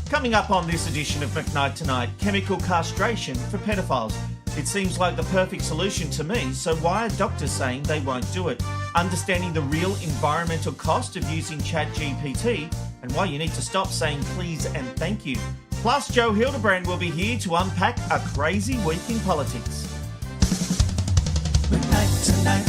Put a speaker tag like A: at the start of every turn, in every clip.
A: Coming up on this edition of McKnight Tonight, chemical castration for paedophiles. It seems like the perfect solution to me, so why are doctors saying they won't do it? Understanding the real environmental cost of using ChatGPT and why you need to stop saying please and thank you. Plus, Joe Hildebrand will be here to unpack a crazy week in politics.
B: McKnight Tonight.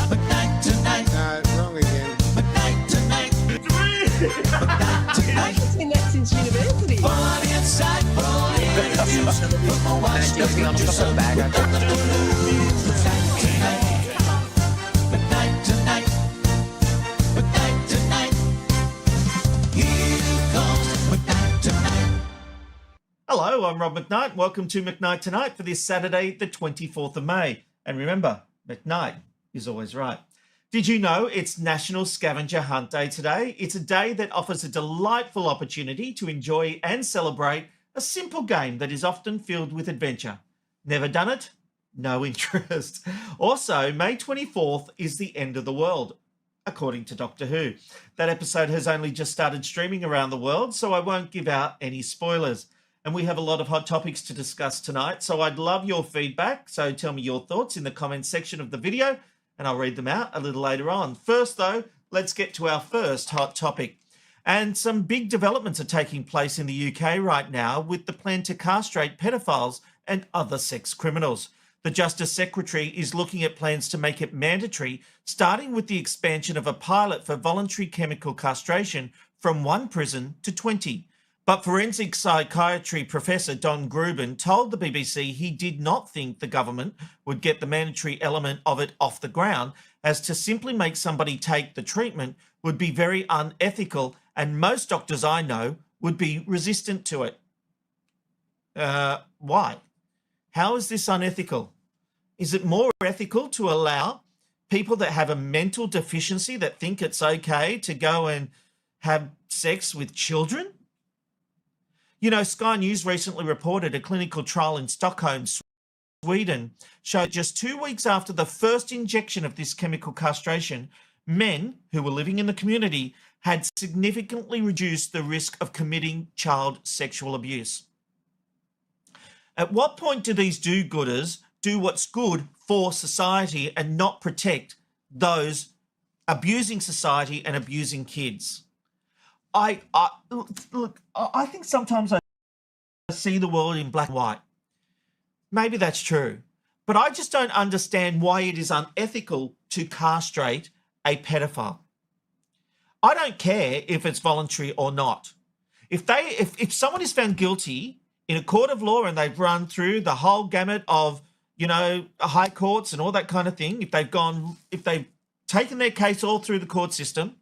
B: McKnight Tonight.
C: Wrong again.
B: McKnight Tonight. McKnight Tonight.
D: I've seen that since university.
B: Fun, insightful interviews from a watchdog to some McKnight Tonight. McKnight Tonight. Here comes McKnight Tonight.
A: Hello, I'm Rob McKnight. Welcome to McKnight Tonight for this Saturday, the 24th of May. And remember, McKnight is always right. Did you know it's National Scavenger Hunt Day today? It's a day that offers a delightful opportunity to enjoy and celebrate a simple game that is often filled with adventure. Never done it? No interest. Also, May 24th is the end of the world, according to Doctor Who. That episode has only just started streaming around the world, so I won't give out any spoilers. And we have a lot of hot topics to discuss tonight, so I'd love your feedback. So tell me your thoughts in the comments section of the video, and I'll read them out a little later on. First, though, let's get to our first hot topic. And some big developments are taking place in the UK right now with the plan to castrate pedophiles and other sex criminals. The Justice Secretary is looking at plans to make it mandatory, starting with the expansion of a pilot for voluntary chemical castration from 1 prison to 20. But forensic psychiatry professor Don Gruben told the BBC he did not think the government would get the mandatory element of it off the ground, as to simply make somebody take the treatment would be very unethical, and most doctors I know would be resistant to it. Why? How is this unethical? Is it more ethical to allow people that have a mental deficiency that think it's okay to go and have sex with children? You know, Sky News recently reported a clinical trial in Stockholm, Sweden, showed just 2 weeks after the first injection of this chemical castration, men who were living in the community had significantly reduced the risk of committing child sexual abuse. At what point do these do-gooders do what's good for society and not protect those abusing society and abusing kids? I think sometimes I see the world in black and white. Maybe that's true, but I just don't understand why it is unethical to castrate a pedophile. I don't care if it's voluntary or not. If someone is found guilty in a court of law and they've run through the whole gamut of, you know, high courts and all that kind of thing, if they've taken their case all through the court system,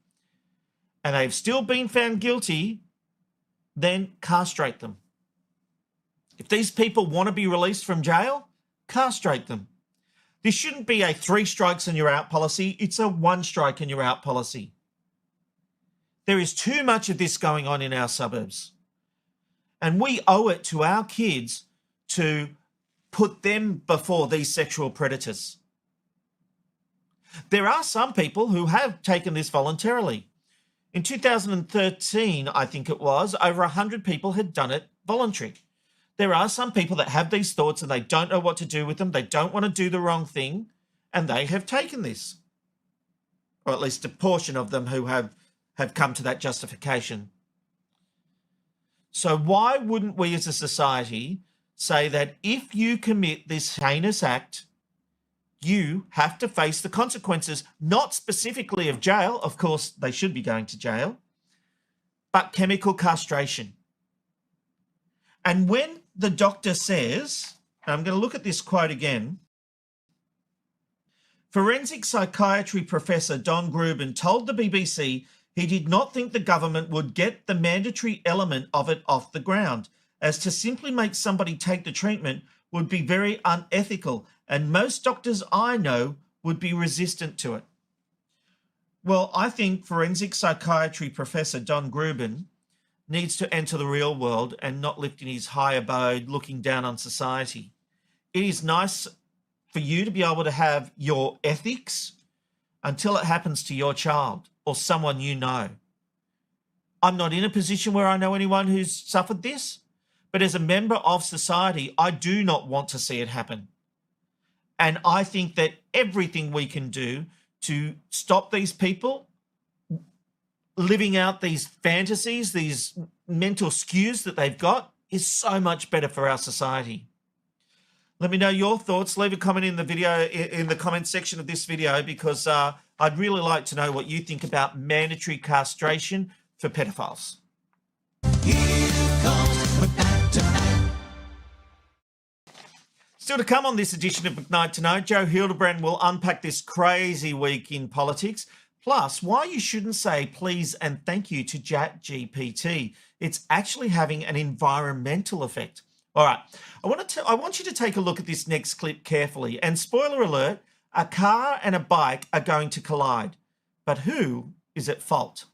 A: and they've still been found guilty, then castrate them. If these people want to be released from jail, castrate them. This shouldn't be a 3 strikes and you're out policy. It's a 1 strike and you're out policy. There is too much of this going on in our suburbs. And we owe it to our kids to put them before these sexual predators. There are some people who have taken this voluntarily. In 2013, I think it was, over 100 people had done it voluntary. There are some people that have these thoughts and they don't know what to do with them. They don't want to do the wrong thing, and they have taken this. Or at least a portion of them who have come to that justification. So why wouldn't we as a society say that if you commit this heinous act, you have to face the consequences, not specifically of jail. Of course, they should be going to jail, but chemical castration. And when the doctor says, and I'm going to look at this quote again, forensic psychiatry professor Don Gruben told the BBC he did not think the government would get the mandatory element of it off the ground, as to simply make somebody take the treatment would be very unethical, and most doctors I know would be resistant to it. Well, I think forensic psychiatry professor Don Gruben needs to enter the real world and not live in his high abode looking down on society. It is nice for you to be able to have your ethics until it happens to your child or someone you know. I'm not in a position where I know anyone who's suffered this, but as a member of society, I do not want to see it happen. And I think that everything we can do to stop these people living out these fantasies, these mental skews that they've got, is so much better for our society. Let me know your thoughts. Leave a comment in the video, in the comment section of this video, because I'd really like to know what you think about mandatory castration for pedophiles. Still to come on this edition of McKnight Tonight, Joe Hildebrand will unpack this crazy week in politics, plus why you shouldn't say please and thank you to ChatGPT. It's actually having an environmental effect. All right, I want you to take a look at this next clip carefully. And spoiler alert, a car and a bike are going to collide. But who is at fault?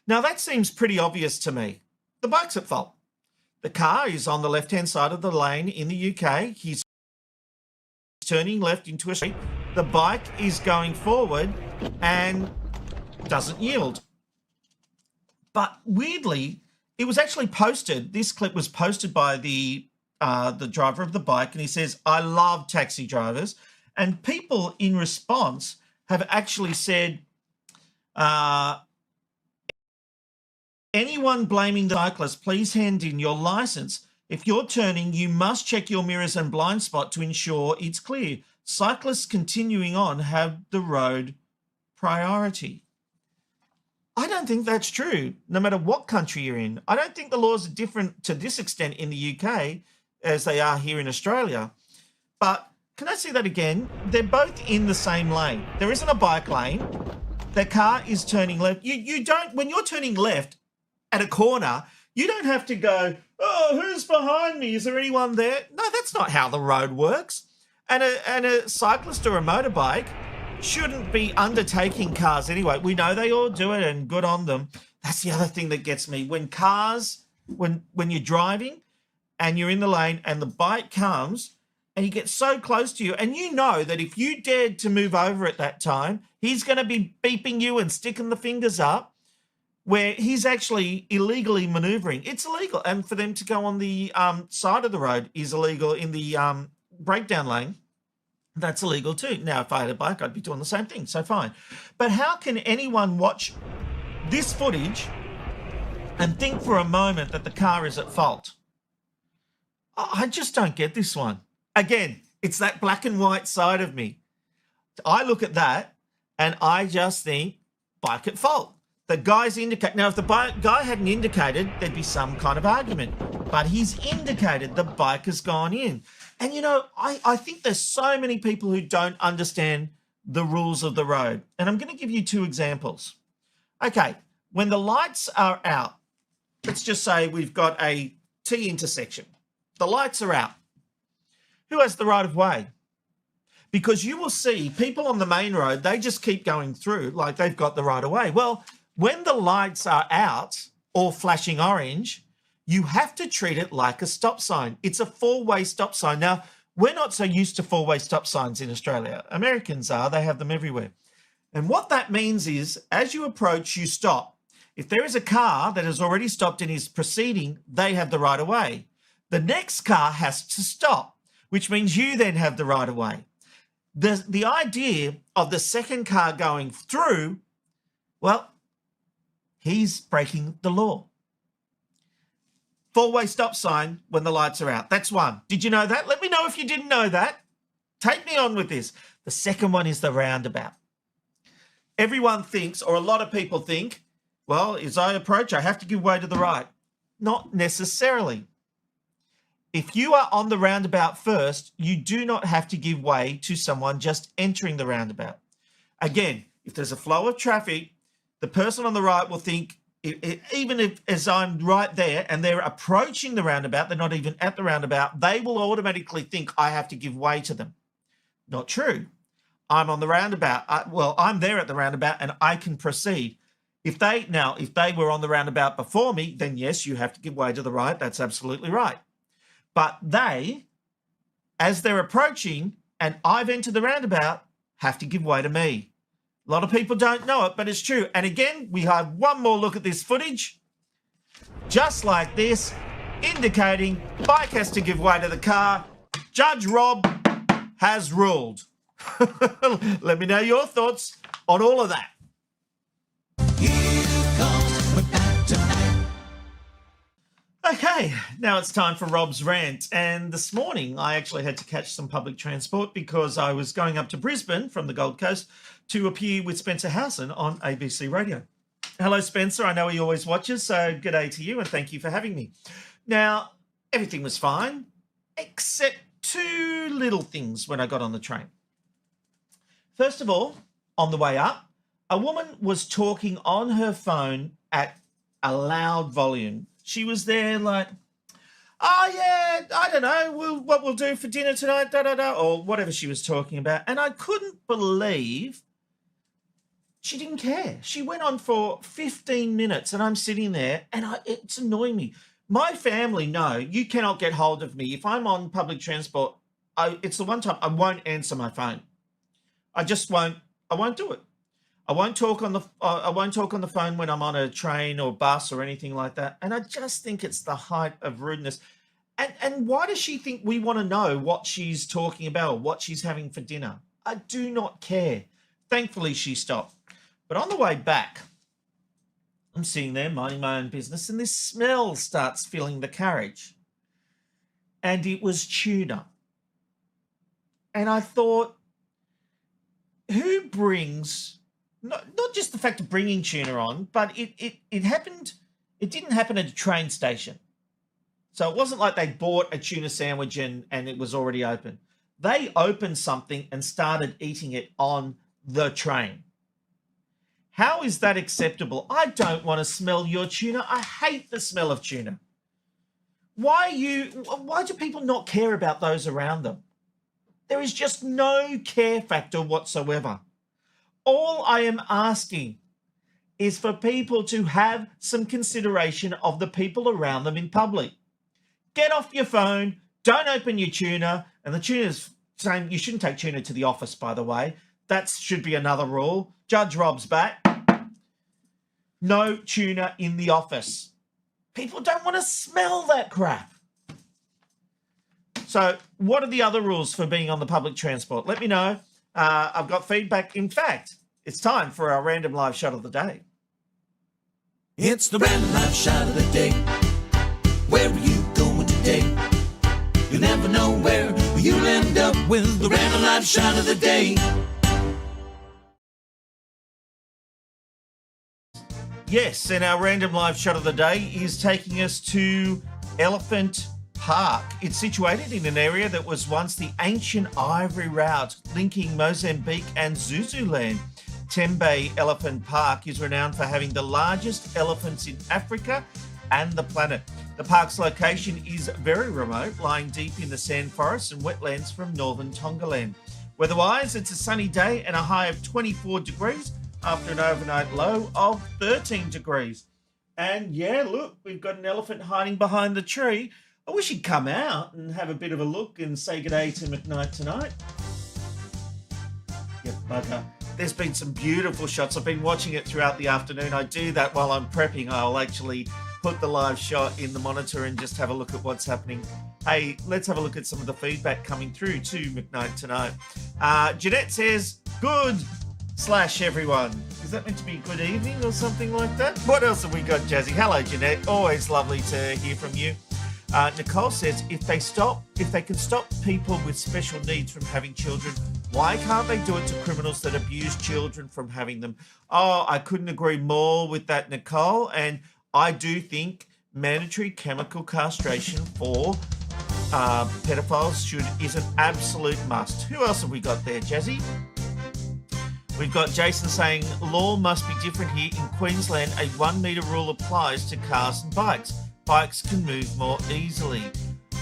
A: Now, that seems pretty obvious to me. The bike's at fault. The car is on the left-hand side of the lane in the UK. He's turning left into a street. The bike is going forward and doesn't yield. But weirdly, it was actually posted. This clip was posted by the driver of the bike, and he says, "I love taxi drivers." And people in response have actually said, anyone blaming the cyclist, please hand in your license. If you're turning, you must check your mirrors and blind spot to ensure it's clear. Cyclists continuing on have the road priority. I don't think that's true, no matter what country you're in. I don't think the laws are different to this extent in the UK as they are here in Australia. But can I say that again? They're both in the same lane. There isn't a bike lane. The car is turning left. You don't, when you're turning left at a corner, you don't have to go, oh, who's behind me? Is there anyone there? No, that's not how the road works. And a cyclist or a motorbike shouldn't be undertaking cars anyway. We know they all do it, and good on them. That's the other thing that gets me. When cars, when you're driving and you're in the lane and the bike comes and he gets so close to you, and you know that if you dared to move over at that time, he's going to be beeping you and sticking the fingers up, where he's actually illegally maneuvering. It's illegal. And for them to go on the side of the road is illegal in the breakdown lane. That's illegal too. Now, if I had a bike, I'd be doing the same thing, so fine. But how can anyone watch this footage and think for a moment that the car is at fault? I just don't get this one. Again, it's that black and white side of me. I look at that and I just think bike at fault. The guy's indicate. Now, if the guy hadn't indicated, there'd be some kind of argument. But he's indicated the bike has gone in. And, you know, I think there's so many people who don't understand the rules of the road. And I'm going to give you two examples. Okay, when the lights are out, let's just say we've got a T intersection. The lights are out. Who has the right of way? Because you will see people on the main road, they just keep going through like they've got the right of way. Well, when the lights are out or flashing orange, you have to treat it like a stop sign. It's a four-way stop sign. Now, we're not so used to four-way stop signs in Australia. Americans are. They have them everywhere. And what that means is, as you approach, you stop. If there is a car that has already stopped and is proceeding, they have the right of way. The next car has to stop, which means you then have the right of way. The idea of the second car going through, well, he's breaking the law. Four-way stop sign when the lights are out. That's one. Did you know that? Let me know if you didn't know that. Take me on with this. The second one is the roundabout. Everyone thinks, or a lot of people think, well, as I approach, I have to give way to the right. Not necessarily. If you are on the roundabout first, you do not have to give way to someone just entering the roundabout. Again, if there's a flow of traffic, the person on the right will think, even if as I'm right there and they're approaching the roundabout, they're not even at the roundabout, they will automatically think I have to give way to them. Not true. I'm on the roundabout. I'm there at the roundabout and I can proceed. If they were on the roundabout before me, then yes, you have to give way to the right. That's absolutely right. But they, as they're approaching and I've entered the roundabout, have to give way to me. A lot of people don't know it, but it's true. And again, we have one more look at this footage, just like this, indicating bike has to give way to the car. Judge Rob has ruled. Let me know your thoughts on all of that. Okay, now it's time for Rob's rant. And this morning, I actually had to catch some public transport because I was going up to Brisbane from the Gold Coast to appear with Spencer Howson on ABC Radio. Hello, Spencer. I know he always watches, so good day to you and thank you for having me. Now, everything was fine, except two little things when I got on the train. First of all, on the way up, a woman was talking on her phone at a loud volume. She was there like, oh, yeah, I don't know, what we'll do for dinner tonight, or whatever she was talking about. And I couldn't believe she didn't care. She went on for 15 minutes and I'm sitting there and it's annoying me. My family know you cannot get hold of me. If I'm on public transport, it's the one time I won't answer my phone. I won't do it. I won't talk on the phone when I'm on a train or bus or anything like that. And I just think it's the height of rudeness. And why does she think we want to know what she's talking about or what she's having for dinner? I do not care. Thankfully, she stopped. But on the way back, I'm sitting there minding my own business and this smell starts filling the carriage. And it was tuna. And I thought, who brings... Not just the fact of bringing tuna on, but it didn't happen at a train station. So it wasn't like they bought a tuna sandwich and it was already open. They opened something and started eating it on the train. How is that acceptable? I don't want to smell your tuna. I hate the smell of tuna. Why do people not care about those around them? There is just no care factor whatsoever. All I am asking is for people to have some consideration of the people around them in public. Get off your phone, don't open your tuna, and the tuna's saying you shouldn't take tuna to the office, by the way. That should be another rule. Judge Rob's back. No tuna in the office. People don't want to smell that crap. So what are the other rules for being on the public transport? Let me know. I've got feedback. In fact, it's time for our random live shot of the day.
B: It's the random live shot of the day. Where are you going today? You never know where you'll end up with the random live shot of the day.
A: Yes, and our random live shot of the day is taking us to Elephant Park. It's situated in an area that was once the ancient ivory route linking Mozambique and Zululand. Tembe Elephant Park is renowned for having the largest elephants in Africa and the planet. The park's location is very remote, lying deep in the sand forests and wetlands from northern Tongaland. Weather-wise, it's a sunny day and a high of 24 degrees after an overnight low of 13 degrees. And yeah, look, we've got an elephant hiding behind the tree. I wish he'd come out and have a bit of a look and say good day to McKnight tonight. Yep, bugger. There's been some beautiful shots. I've been watching it throughout the afternoon. I do that while I'm prepping. I'll actually put the live shot in the monitor and just have a look at what's happening. Hey, let's have a look at some of the feedback coming through to McKnight tonight. Jeanette says, good/everyone. Is that meant to be good evening or something like that? What else have we got, Jazzy? Hello, Jeanette. Always lovely to hear from you. Nicole says, if they can stop people with special needs from having children, why can't they do it to criminals that abuse children from having them? Oh, I couldn't agree more with that, Nicole. And I do think mandatory chemical castration for pedophiles is an absolute must. Who else have we got there, Jazzy? We've got Jason saying, law must be different here. In Queensland, a 1 metre rule applies to cars and bikes. Bikes can move more easily.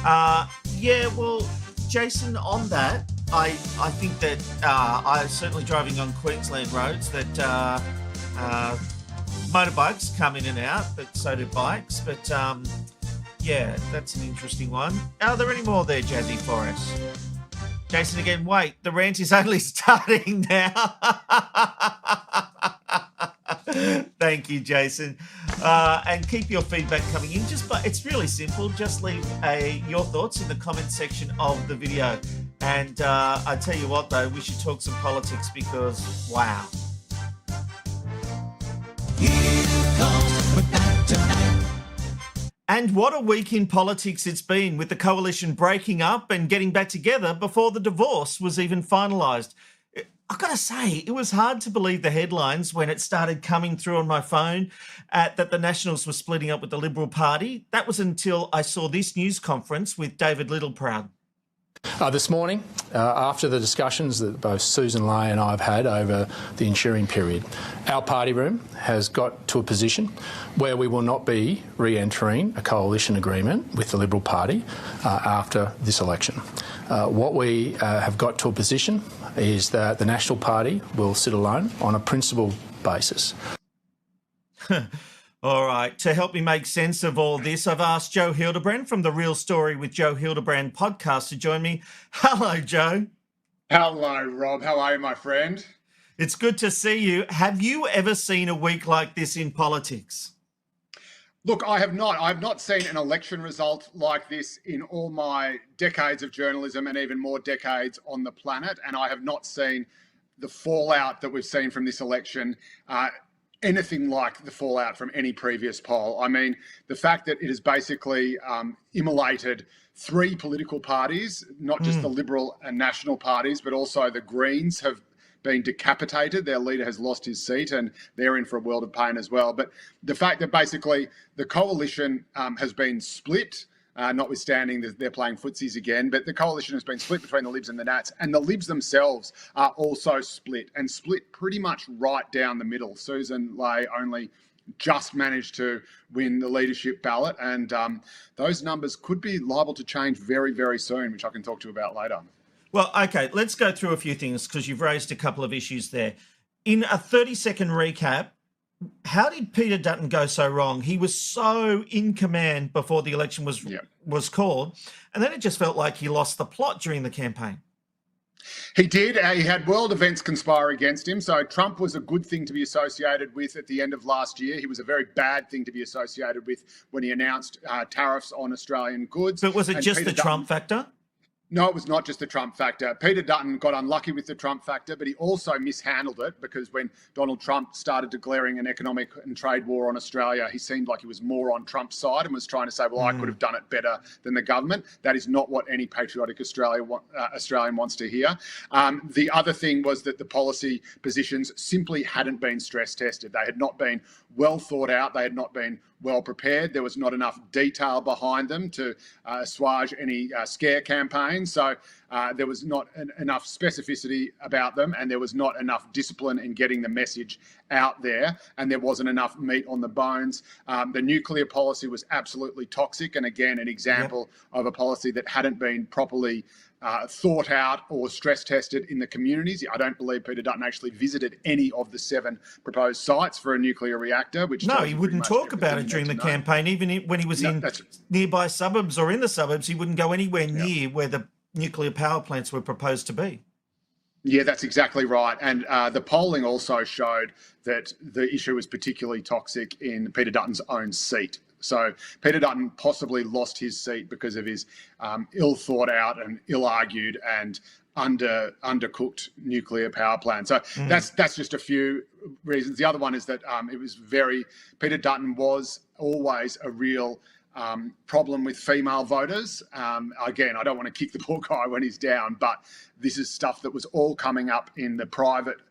A: Yeah, well, Jason, on that, I think that I'm certainly driving on Queensland roads that motorbikes come in and out, but so do bikes. But yeah, that's an interesting one. Are there any more there, Jazzy, for us? Jason again, wait, the rant is only starting now. Thank you, Jason. And keep your feedback coming in. It's really simple. Just leave your thoughts in the comment section of the video. And I tell you what, though, we should talk some politics because, wow. And what a week in politics it's been, with the coalition breaking up and getting back together before the divorce was even finalised. I've got to say, it was hard to believe the headlines when it started coming through on my phone that the Nationals were splitting up with the Liberal Party. That was until I saw this news conference with David Littleproud.
C: This morning, after the discussions that both Susan Ley and I have had over the ensuing period, our party room has got to a position where we will not be re-entering a coalition agreement with the Liberal Party after this election. What we have got to a position is that the National Party will sit alone on a principled basis.
A: All right, to help me make sense of all this, I've asked Joe Hildebrand from the Real Story with Joe Hildebrand podcast to join me. Hello, Joe.
E: Hello, Rob. How are you, my friend?
A: It's good to see you. Have you ever seen a week like this in politics?
E: Look, I have not. I've not seen an election result like this in all my decades of journalism and even more decades on the planet. And I have not seen the fallout that we've seen from this election anything like the fallout from any previous poll. I mean, the fact that it has basically immolated three political parties, not just the Liberal and National parties, but also the Greens have been decapitated. Their leader has lost his seat and they're in for a world of pain as well. But the fact that basically the coalition has been split, notwithstanding that they're playing footsies again, but the coalition has been split between the Libs and the Nats, and the Libs themselves are also split, and split pretty much right down the middle. Susan Ley only just managed to win the leadership ballot, and those numbers could be liable to change very, very soon, which I can talk to you about later.
A: Well, okay, let's go through a few things because you've raised a couple of issues there. In a 30-second recap, how did Peter Dutton go so wrong? He was so in command before the election was called, and then it just felt like he lost the plot during the campaign.
E: He did. He had world events conspire against him. So Trump was a good thing to be associated with at the end of last year. He was a very bad thing to be associated with when he announced tariffs on Australian goods.
A: But was it just the Trump factor?
E: No, it was not just the Trump factor. Peter Dutton got unlucky with the Trump factor, but he also mishandled it because when Donald Trump started declaring an economic and trade war on Australia, he seemed like he was more on Trump's side and was trying to say, well, I could have done it better than the government. That is not what any patriotic Australian wants to hear. The other thing was that the policy positions simply hadn't been stress tested. They had not been well thought out. They had not been well prepared. There was not enough detail behind them to assuage any scare campaigns. So there was not enough specificity about them, and there was not enough discipline in getting the message out there, and there wasn't enough meat on the bones. The nuclear policy was absolutely toxic, and again, an example of a policy that hadn't been properly thought out or stress tested in the communities. I don't believe Peter Dutton actually visited any of the 7 proposed sites for a nuclear reactor. No,
A: he wouldn't talk about it during the campaign. Even when he was in nearby suburbs or in the suburbs, he wouldn't go anywhere near where the nuclear power plants were proposed to be.
E: Yeah, that's exactly right. And the polling also showed that the issue was particularly toxic in Peter Dutton's own seat. So Peter Dutton possibly lost his seat because of his ill thought out and ill argued and undercooked nuclear power plant. So that's just a few reasons. The other one is that Peter Dutton was always a real problem with female voters. Again, I don't want to kick the poor guy when he's down, but this is stuff that was all coming up in the private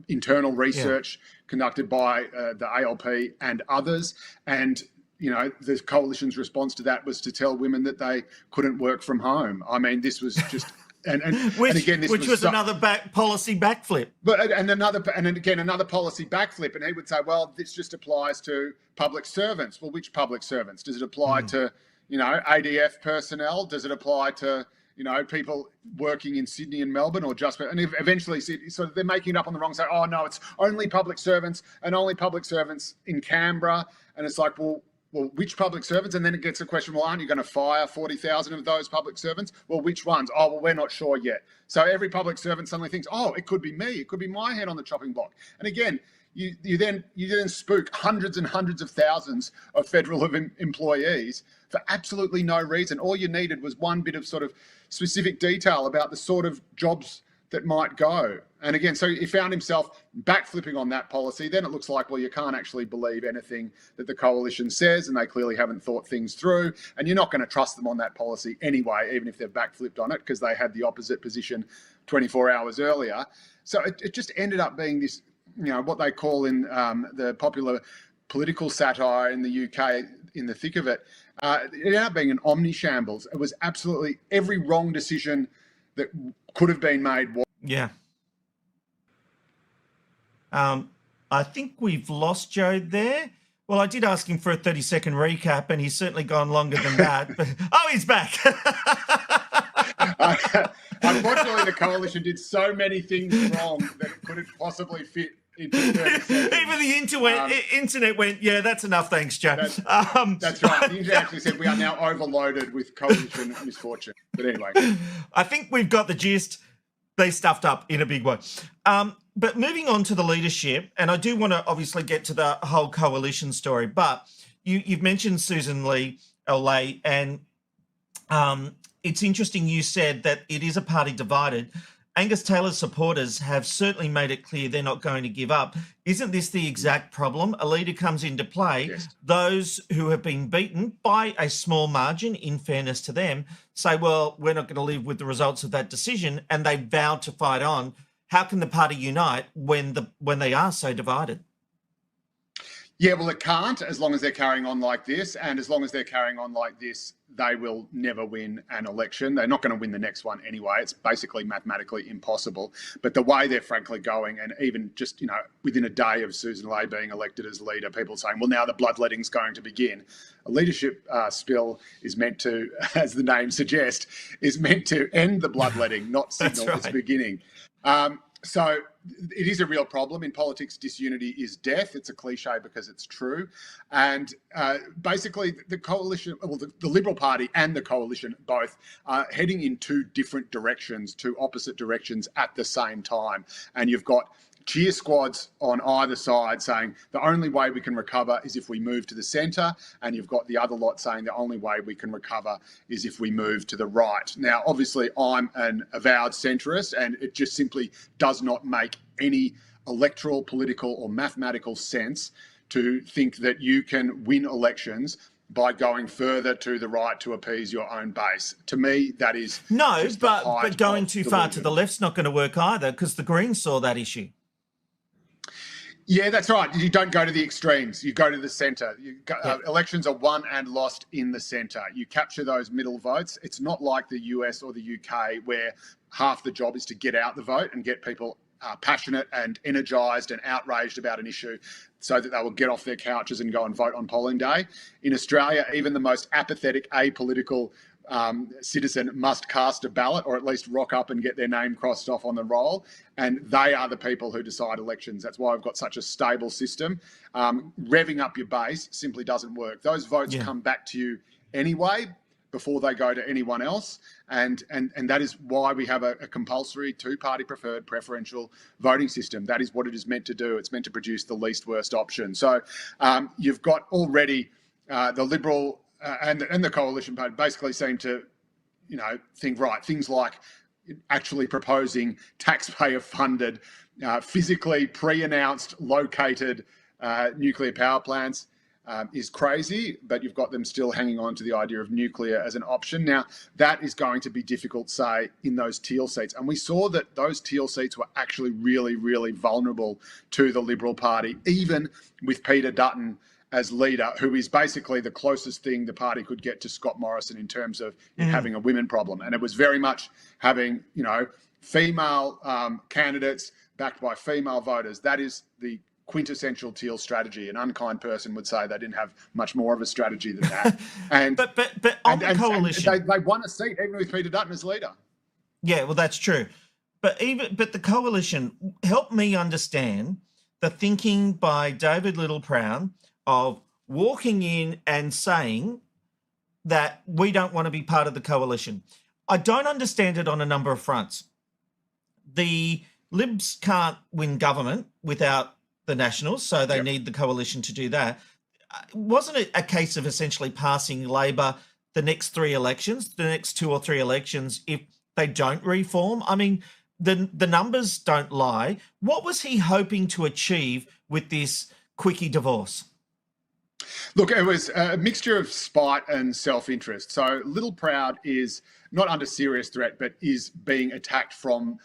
E: internal research conducted by the ALP and others. And you know, the coalition's response to that was to tell women that they couldn't work from home. I mean, this was just,
A: which was another policy backflip.
E: But another policy backflip, and he would say, well, this just applies to public servants. Well, which public servants? Does it apply to, you know, ADF personnel? Does it apply to, you know, people working in Sydney and Melbourne, or just, and eventually, so they're making it up on the wrong side. Oh no, it's only public servants and only public servants in Canberra, and it's like, well, well, which public servants? And then it gets a question, well, aren't you going to fire 40,000 of those public servants? Well, which ones? Oh, well, we're not sure yet. So every public servant suddenly thinks, oh, it could be me. It could be my head on the chopping block. And again, you then spook hundreds and hundreds of thousands of federal employees for absolutely no reason. All you needed was one bit of sort of specific detail about the sort of jobs that might go. And again, so he found himself backflipping on that policy. Then it looks like, well, you can't actually believe anything that the coalition says, and they clearly haven't thought things through. And you're not going to trust them on that policy anyway, even if they've backflipped on it, because they had the opposite position 24 hours earlier. So it just ended up being this, what they call in the popular political satire in the UK, in the thick of it, it ended up being an omni-shambles. It was absolutely every wrong decision that could have been made.
A: Yeah. I think we've lost Joe there. Well, I did ask him for a 30-second recap, and he's certainly gone longer than that. But, he's back.
E: Unfortunately, the coalition did so many things wrong that it couldn't possibly fit into 30 seconds.
A: Even the internet went, yeah, that's enough, thanks, Joe.
E: That's right. The internet actually said we are now overloaded with coalition misfortune. But anyway.
A: I think we've got the gist. They stuffed up in a big way. But moving on to the leadership, and I do want to obviously get to the whole coalition story, but you've mentioned Susan Lay, and it's interesting you said that it is a party divided. Angus Taylor's supporters have certainly made it clear they're not going to give up. Isn't this the exact problem? A leader comes into play.
E: Yes.
A: Those who have been beaten by a small margin, in fairness to them, say, well, we're not going to live with the results of that decision, and they vow to fight on. How can the party unite when they are so divided?
E: Yeah, well, it can't as long as they're carrying on like this. And as long as they're carrying on like this, they will never win an election. They're not going to win the next one anyway. It's basically mathematically impossible. But the way they're frankly going, and even just, within a day of Susan Lay being elected as leader, people saying, well, now the bloodletting's going to begin. A leadership spill is meant to, as the name suggests, is meant to end the bloodletting, not signal its beginning. So it is a real problem. In politics, disunity is death. It's a cliche because it's true. And basically the coalition, well, the Liberal Party and the coalition both are heading in two different directions, two opposite directions at the same time. And you've got cheer squads on either side saying the only way we can recover is if we move to the centre, and you've got the other lot saying the only way we can recover is if we move to the right. Now, obviously, I'm an avowed centrist, and it just simply does not make any electoral, political or mathematical sense to think that you can win elections by going further to the right to appease your own base. To me, that is
A: but going too far to the left's not going to work either, because the Greens saw that issue.
E: Yeah, that's right. You don't go to the extremes. You go to the centre. Elections are won and lost in the centre. You capture those middle votes. It's not like the US or the UK where half the job is to get out the vote and get people passionate and energised and outraged about an issue so that they will get off their couches and go and vote on polling day. In Australia, even the most apathetic, apolitical citizen must cast a ballot, or at least rock up and get their name crossed off on the roll. And they are the people who decide elections. That's why we've got such a stable system. Revving up your base simply doesn't work. Those votes come back to you anyway before they go to anyone else. And that is why we have a compulsory two-party preferred preferential voting system. That is what it is meant to do. It's meant to produce the least worst option. So you've got already the Liberal and the coalition party basically seem to, think right. Things like actually proposing taxpayer-funded, physically pre-announced, located nuclear power plants is crazy, but you've got them still hanging on to the idea of nuclear as an option. Now, that is going to be difficult, say, in those teal seats. And we saw that those teal seats were actually really, really vulnerable to the Liberal Party, even with Peter Dutton as leader, who is basically the closest thing the party could get to Scott Morrison in terms of having a women problem. And it was very much having, female candidates backed by female voters. That is the quintessential teal strategy. An unkind person would say they didn't have much more of a strategy than that. And
A: but on the coalition,
E: they won a seat even with Peter Dutton as leader.
A: Yeah, well, that's true. But the coalition helped me understand the thinking by David Littleproud of walking in and saying that we don't want to be part of the coalition. I don't understand it on a number of fronts. The Libs can't win government without the Nationals, so they need the coalition to do that. Wasn't it a case of essentially passing Labor the next 3 elections, the next 2 or 3 elections, if they don't reform? I mean, the numbers don't lie. What was he hoping to achieve with this quickie divorce?
E: Look, it was a mixture of spite and self-interest. So Littleproud is not under serious threat, but is being attacked from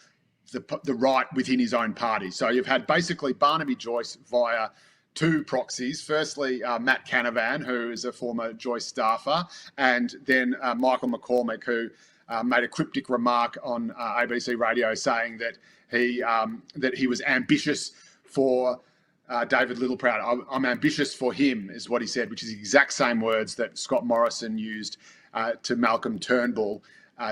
E: the right within his own party. So you've had basically Barnaby Joyce via 2 proxies. Firstly, Matt Canavan, who is a former Joyce staffer, and then Michael McCormick, who made a cryptic remark on ABC Radio saying that he was ambitious for David Littleproud. I'm ambitious for him, is what he said, which is the exact same words that Scott Morrison used to Malcolm Turnbull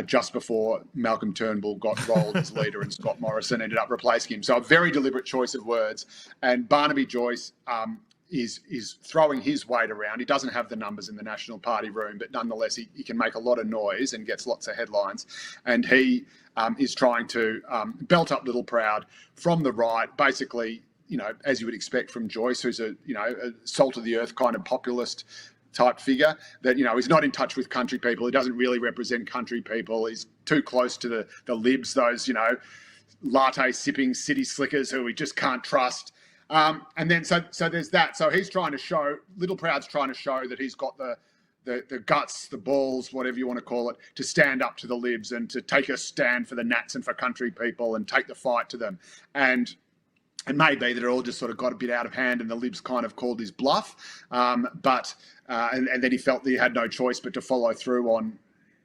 E: just before Malcolm Turnbull got rolled as leader and Scott Morrison ended up replacing him. So a very deliberate choice of words. And Barnaby Joyce is throwing his weight around. He doesn't have the numbers in the National Party room, but nonetheless, he can make a lot of noise and gets lots of headlines. And he is trying to belt up Littleproud from the right, basically, as you would expect from Joyce, who's a salt of the earth kind of populist type figure, that, he's not in touch with country people. He doesn't really represent country people. He's too close to the Libs, those, latte sipping city slickers who we just can't trust. And then, so there's that. So he's trying to show, Littleproud's trying to show that he's got the guts, the balls, whatever you want to call it, to stand up to the Libs and to take a stand for the Nats and for country people and take the fight to them. And it may be that it all just sort of got a bit out of hand and the Libs kind of called his bluff. But then he felt that he had no choice but to follow through on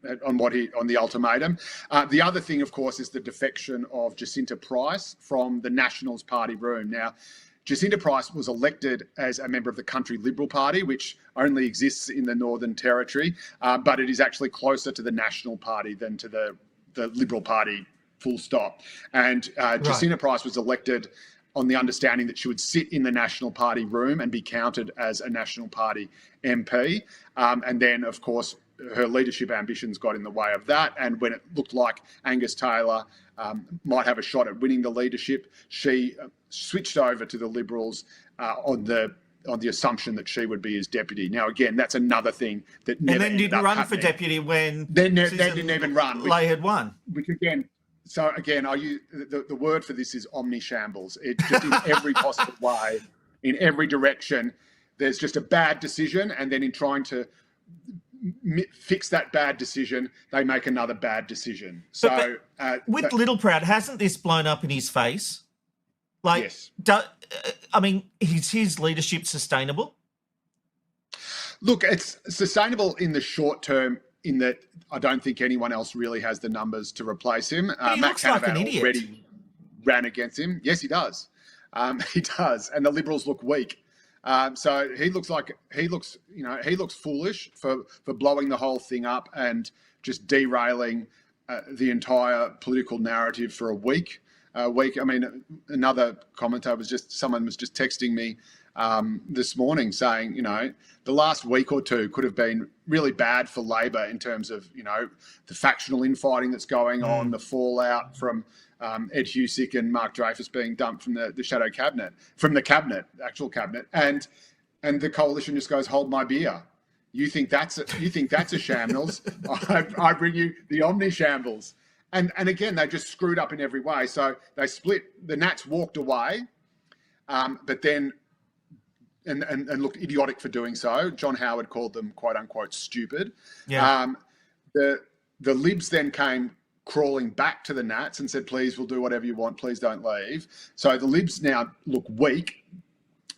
E: the ultimatum. The other thing, of course, is the defection of Jacinta Price from the Nationals Party room. Now, Jacinta Price was elected as a member of the Country Liberal Party, which only exists in the Northern Territory, but it is actually closer to the National Party than to the Liberal Party, full stop. And Jacinta Price was elected on the understanding that she would sit in the National Party room and be counted as a National Party MP. And then, of course, her leadership ambitions got in the way of that. And when it looked like Angus Taylor might have a shot at winning the leadership, she switched over to the Liberals on the assumption that she would be his deputy. Now, again, that's another thing that never
A: and then didn't run
E: happening.
A: for deputy when
E: they didn't even run.
A: Lay had won.
E: Which again, the word for this is omnishambles. It just in every possible way, in every direction, there's just a bad decision, and then in trying to fix that bad decision, they make another bad decision. So
A: with Littleproud, hasn't this blown up in his face? Like,
E: yes.
A: Is his leadership sustainable?
E: Look, it's sustainable in the short term, in that I don't think anyone else really has the numbers to replace him.
A: He
E: Matt
A: looks like an
E: Canavan
A: idiot.
E: already ran against him. Yes, he does. He does, and the Liberals look weak. So he looks foolish for blowing the whole thing up and just derailing the entire political narrative for a week. Another commentator someone was just texting me this morning saying, the last week or two could have been really bad for Labor in terms of, the factional infighting that's going on, the fallout from Ed Husick and Mark Dreyfus being dumped from the shadow cabinet, from the actual cabinet, and the coalition just goes, hold my beer. You think that's a shambles? I bring you the omni-shambles. And again, they just screwed up in every way. So they split. The Nats walked away, but then and looked idiotic for doing so. John Howard called them "quote unquote" stupid.
A: Yeah.
E: The Libs then came crawling back to the Nats and said, "Please, we'll do whatever you want. Please don't leave." So the Libs now look weak,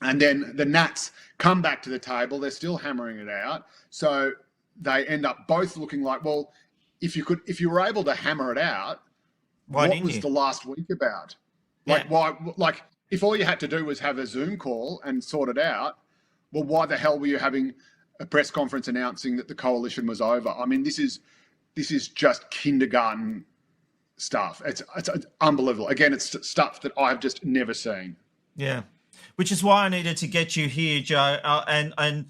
E: and then the Nats come back to the table. They're still hammering it out. So they end up both looking like, well, if you were able to hammer it out, what was the last week about? Why? If all you had to do was have a Zoom call and sort it out, well, why the hell were you having a press conference announcing that the coalition was over? I mean, this is just kindergarten stuff. It's unbelievable. Again, it's stuff that I've just never seen.
A: Yeah. which is why I needed to get you here, Joe. And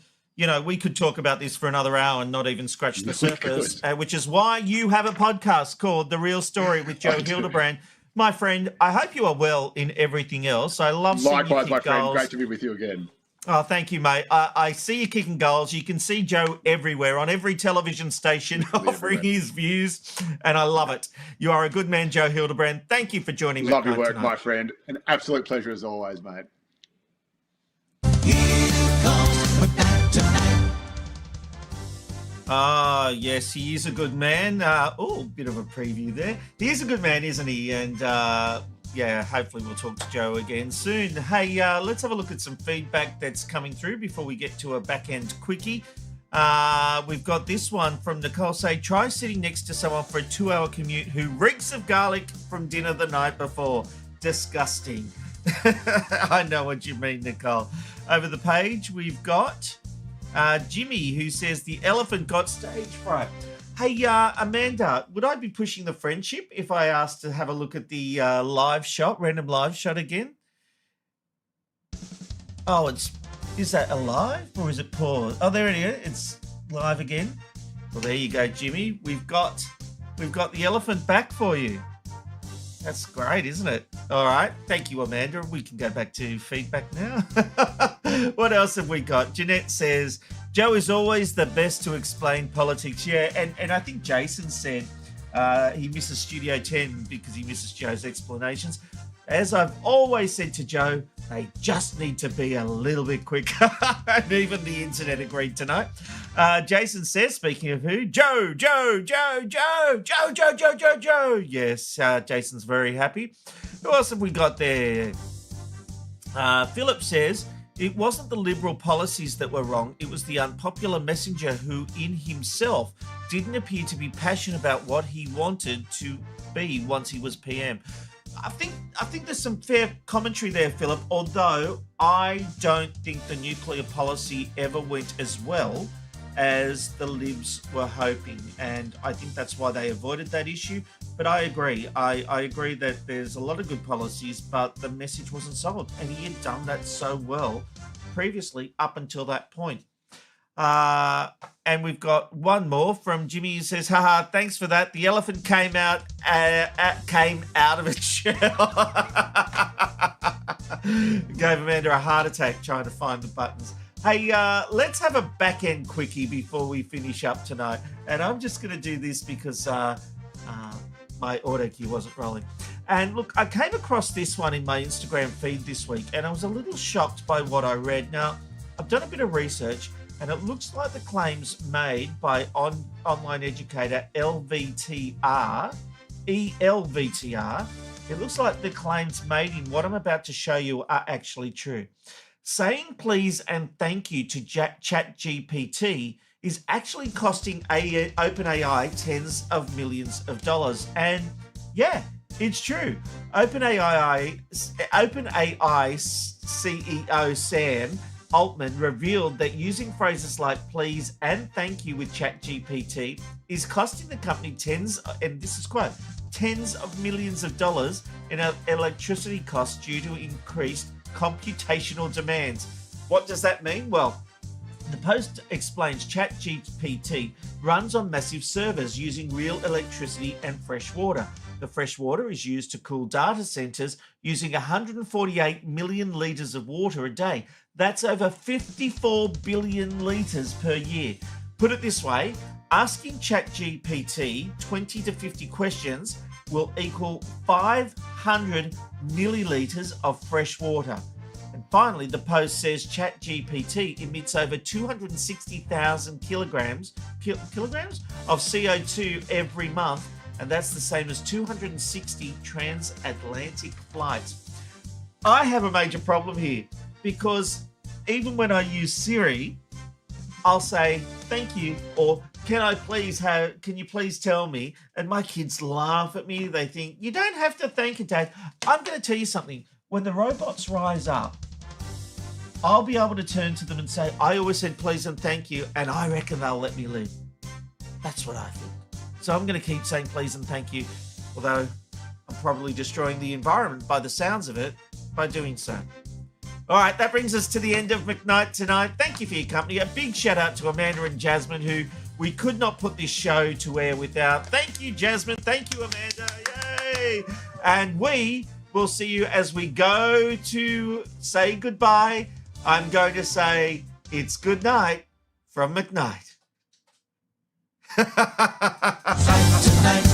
A: we could talk about this for another hour and not even scratch the surface, which is why you have a podcast called The Real Story with Joe Hildebrand. My friend, I hope you are well in everything else. I love seeing you kick
E: Likewise, my friend.
A: goals.
E: Great to be with you again.
A: Oh, thank you, mate. I see you kicking goals. You can see Joe everywhere on every television station offering his views, and I love it. You are a good man, Joe Hildebrand. Thank you for joining me.
E: Love your work, my friend. An absolute pleasure as always, mate.
B: Here comes McKnight tonight.
A: Ah, yes, he is a good man. Bit of a preview there. He is a good man, isn't he? And hopefully we'll talk to Joe again soon. Hey, let's have a look at some feedback that's coming through before we get to a back-end quickie. We've got this one from Nicole. Say, try sitting next to someone for a 2-hour commute who reeks of garlic from dinner the night before. Disgusting. I know what you mean, Nicole. Over the page, we've got Jimmy, who says the elephant got stage fright. Hey, Amanda, would I be pushing the friendship if I asked to have a look at the random live shot again? Oh, is that alive or is it paused? Oh, there it is. It's live again. Well, there you go, Jimmy. We've got the elephant back for you. That's great, isn't it? All right. Thank you, Amanda. We can go back to feedback now. What else have we got? Jeanette says, Joe is always the best to explain politics. Yeah, and I think Jason said he misses Studio 10 because he misses Joe's explanations. As I've always said to Joe, they just need to be a little bit quicker. And even the internet agreed tonight. Jason says, speaking of who, Joe. Yes, Jason's very happy. Who else have we got there? Philip says, it wasn't the Liberal policies that were wrong. It was the unpopular messenger who, in himself, didn't appear to be passionate about what he wanted to be once he was PM. I think there's some fair commentary there, Philip, although I don't think the nuclear policy ever went as well as the Libs were hoping, and I think that's why they avoided that issue. But I agree. I agree that there's a lot of good policies, but the message wasn't solid, and he had done that so well previously up until that point. And we've got one more from Jimmy who says, haha, thanks for that. The elephant came out of its shell. Gave Amanda a heart attack trying to find the buttons. Hey, let's have a back-end quickie before we finish up tonight. And I'm just going to do this because my auto cue wasn't rolling. And look, I came across this one in my Instagram feed this week, and I was a little shocked by what I read. Now, I've done a bit of research, and it looks like the claims made by online educator ELVTR, it looks like the claims made in what I'm about to show you are actually true. Saying please and thank you to ChatGPT is actually costing OpenAI tens of millions of dollars. And yeah, it's true. OpenAI CEO Sam Altman revealed that using phrases like please and thank you with ChatGPT is costing the company tens of millions of dollars in electricity costs due to increased computational demands. What does that mean? Well, the Post explains ChatGPT runs on massive servers using real electricity and fresh water. The fresh water is used to cool data centers using 148 million litres of water a day. That's over 54 billion litres per year. Put it this way, asking ChatGPT 20 to 50 questions will equal 500 millilitres of fresh water. And finally, the Post says ChatGPT emits over 260,000 kilograms of CO2 every month, and that's the same as 260 transatlantic flights. I have a major problem here because even when I use Siri, I'll say thank you or can you please tell me? And my kids laugh at me. They think, you don't have to thank it, Dad. I'm going to tell you something. When the robots rise up, I'll be able to turn to them and say, I always said please and thank you, and I reckon they'll let me live. That's what I think. So I'm going to keep saying please and thank you, although I'm probably destroying the environment by the sounds of it by doing so. All right, that brings us to the end of McKnight tonight. Thank you for your company. A big shout out to Amanda and Jasmine, who we could not put this show to air without. Thank you, Jasmine. Thank you, Amanda. Yay! And we will see you as we go to say goodbye. I'm going to say it's good night from McKnight.
B: Tonight.